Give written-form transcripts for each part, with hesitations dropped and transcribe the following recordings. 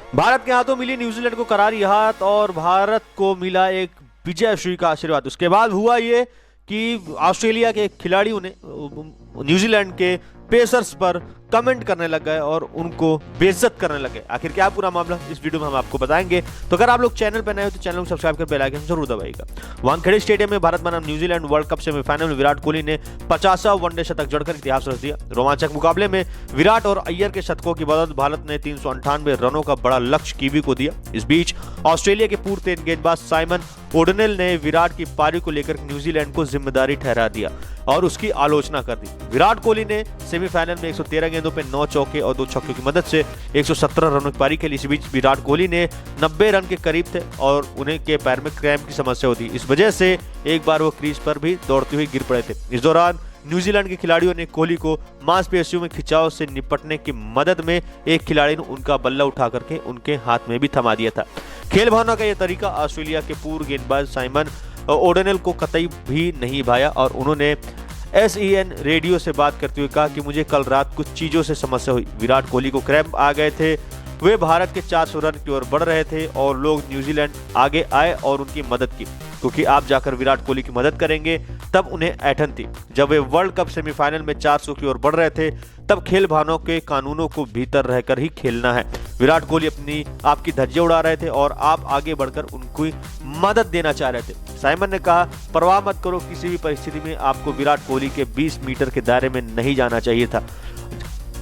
भारत के हाथों मिली न्यूजीलैंड को करारी हाथ और भारत को मिला एक विजयश्री का आशीर्वाद। उसके बाद हुआ ये कि ऑस्ट्रेलिया के खिलाड़ियों ने न्यूजीलैंड के पेसर्स पर कमेंट करने लग गए और उनको बेइज्जत करने लगे। आखिर क्या पूरा मामला इस वीडियो में हम आपको बताएंगे। तो अगर आप लोग चैनल पर नए हो तो चैनल को सब्सक्राइब कर बेल आइकन जरूर दबाइएगा। वानखेड़े स्टेडियम में भारत बनाम न्यूजीलैंड वर्ल्ड कप सेमीफाइनल में विराट कोहली ने 50वां वनडे शतक जड़कर इतिहास रच दिया। रोमांचक मुकाबले में विराट और अय्यर के शतकों की बदौलत भारत ने 398 रनों का बड़ा लक्ष्य कीवी को दिया। इस बीच ऑस्ट्रेलिया के पूर्व तेज गेंदबाज साइमन ओडनेल ने विराट की पारी को लेकर न्यूजीलैंड को जिम्मेदारी ठहरा दिया और उसकी आलोचना कर दी। विराट कोहली ने सेमीफाइनल में 113 गेंदों पर 9 चौके और 2 छक्कों की मदद से 117 रनों की पारी खेली। इस बीच विराट कोहली ने 90 रन के करीब थे और उन्हें के पैर में क्रैम्प की समस्या होती। इस वजह से एक बार वो क्रीज पर भी दौड़ते हुए गिर पड़े थे। इस दौरान न्यूजीलैंड के खिलाड़ियों ने कोहली को मांसपेशियों में खिंचाव से निपटने की मदद में एक खिलाड़ी ने उनका बल्ला उठा करके उनके हाथ में भी थमा दिया था। खेल भावना का यह तरीका ऑस्ट्रेलिया के पूर्व गेंदबाज साइमन ओडनेल को कतई भी नहीं भाया और उन्होंने SEN रेडियो से बात करते हुए कहा कि मुझे कल रात कुछ चीजों से समस्या हुई। विराट कोहली को क्रैम्प आ गए थे, वे भारत के 400 रन की ओर बढ़ रहे थे और लोग न्यूजीलैंड आगे आए और उनकी मदद की, क्योंकि आप जाकर विराट कोहली की मदद करेंगे तब उन्हें ऐंठन थी। जब वे वर्ल्ड कप सेमीफाइनल में 400 की ओर बढ़ रहे थे तब खेल भावनाओं के कानूनों को भीतर रहकर ही खेलना है। विराट कोहली अपनी आपकी धज्जियां उड़ा रहे थे और आप आगे बढ़कर उनको मदद देना चाह रहे थे। साइमन ने कहा, परवाह मत करो, किसी भी परिस्थिति में आपको विराट कोहली के 20 मीटर के दायरे में नहीं जाना चाहिए था।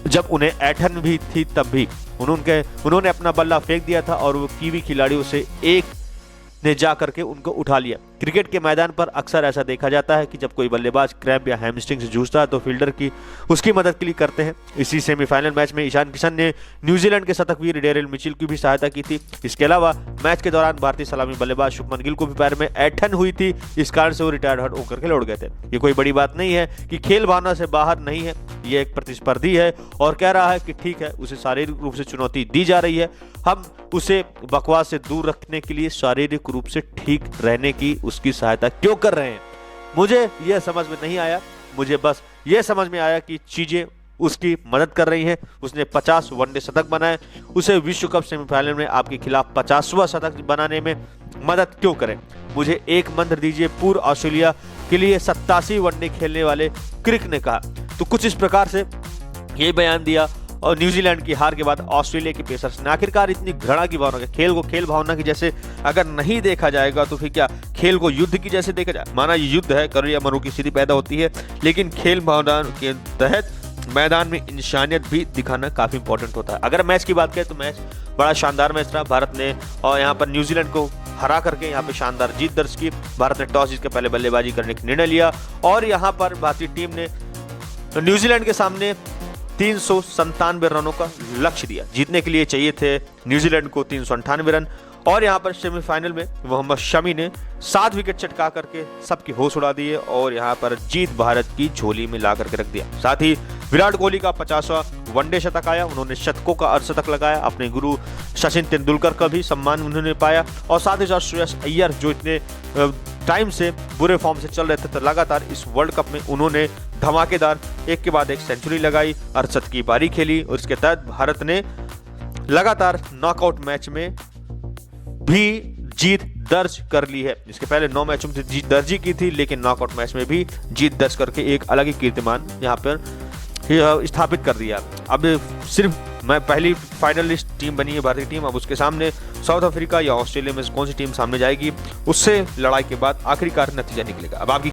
जब उन्हें ऐंठन भी थी तब भी उन्होंने अपना बल्ला फेंक दिया था और वो कीवी खिलाड़ियों से एक ने जा करके उनको उठा लिया। क्रिकेट के मैदान पर अक्सर ऐसा देखा जाता है कि जब कोई बल्लेबाज क्रैम्प या हैमस्ट्रिंग से जूझता है तो फील्डर की उसकी मदद के लिए करते हैं। इसी सेमीफाइनल मैच में ईशान किशन ने न्यूजीलैंड के शतकवीर डेरिल मिचेल की भी सहायता की थी। इसके अलावा मैच के दौरान भारतीय सलामी बल्लेबाज शुभमन गिल को भी पैर में ऐंठन हुई थी, इस कारण से वो रिटायर्ड होकर के लौट गए थे। ये कोई बड़ी बात नहीं है कि खेल भावना से बाहर नहीं है, ये एक प्रतिस्पर्धी है और कह रहा है कि ठीक है, उसे शारीरिक रूप से चुनौती दी जा रही है, हम उसे बकवास से दूर रखने के लिए शारीरिक रूप से ठीक रहने की उसकी सहायता क्यों कर रहे हैं। मुझे यह समझ में नहीं आया। मुझे बस यह समझ में आया कि चीजें उसकी मदद कर रही हैं। उसने 50 वनडे शतक बनाए, उसे विश्व कप सेमीफाइनल में आपके खिलाफ 50वां शतक बनाने में मदद क्यों करें। मुझे एक मंत्र दीजिए, पूर्व ऑस्ट्रेलिया के लिए 87 वनडे खेलने वाले क्रिक ने कहा। तो कुछ इस प्रकार से ये बयान दिया और न्यूजीलैंड की हार के बाद ऑस्ट्रेलिया के पेसर्स ने आखिरकार इतनी घृणा की भावना, खेल को खेल भावना की जैसे अगर नहीं देखा जाएगा तो फिर क्या खेल को युद्ध की जैसे देखा जाए। माना ये युद्ध है, करो या मरो की स्थिति पैदा होती है, लेकिन खेल भावना के तहत मैदान में इंसानियत भी दिखाना काफी इंपॉर्टेंट होता है। अगर मैच की बात करें तो मैच बड़ा शानदार मैच रहा। भारत ने और यहाँ पर न्यूजीलैंड को हरा करके यहाँ पे शानदार जीत दर्ज की। भारत ने टॉस जीतकर पहले बल्लेबाजी करने का निर्णय लिया और यहाँ पर भारतीय टीम ने न्यूजीलैंड के सामने 397 रनों का लक्ष्य दिया। जीतने के लिए चाहिए थे न्यूजीलैंड को 398 रन और यहाँ पर सेमीफाइनल में मोहम्मद शमी ने 7 विकेट चटका करके सबकी होश उड़ा दिए और यहाँ पर जीत भारत की झोली में ला करके रख दिया। साथ ही विराट कोहली का 50वां वनडे शतक आया। उन्होंने शतकों का अर्धशतक लगाया। अपने गुरु सचिन तेंदुलकर का भी सम्मान उन्होंने पाया और साथ ही साथ श्रेयस अय्यर जो इतने टाइम से बुरे फॉर्म से चल रहे थे, तो लगातार इस वर्ल्ड कप में उन्होंने धमाकेदार एक के बाद एक सेंचुरी लगाई, अर्धशतक की पारी खेली और इसके तहत भारत ने लगातार नॉकआउट मैच में भी जीत दर्ज कर ली है। इसके पहले 9 मैचों में जीत दर्ज की थी, लेकिन नॉकआउट मैच में भी जीत दर्ज करके एक अलग ही कीर्तिमान यहाँ पर स्थापित कर दिया। अब सिर्फ मैं पहली फाइनलिस्ट टीम बनी है भारतीय टीम। अब उसके सामने साउथ अफ्रीका या ऑस्ट्रेलिया में कौन सी टीम सामने जाएगी, उससे लड़ाई के बाद आखिरकार नतीजा निकलेगा। अब आपकी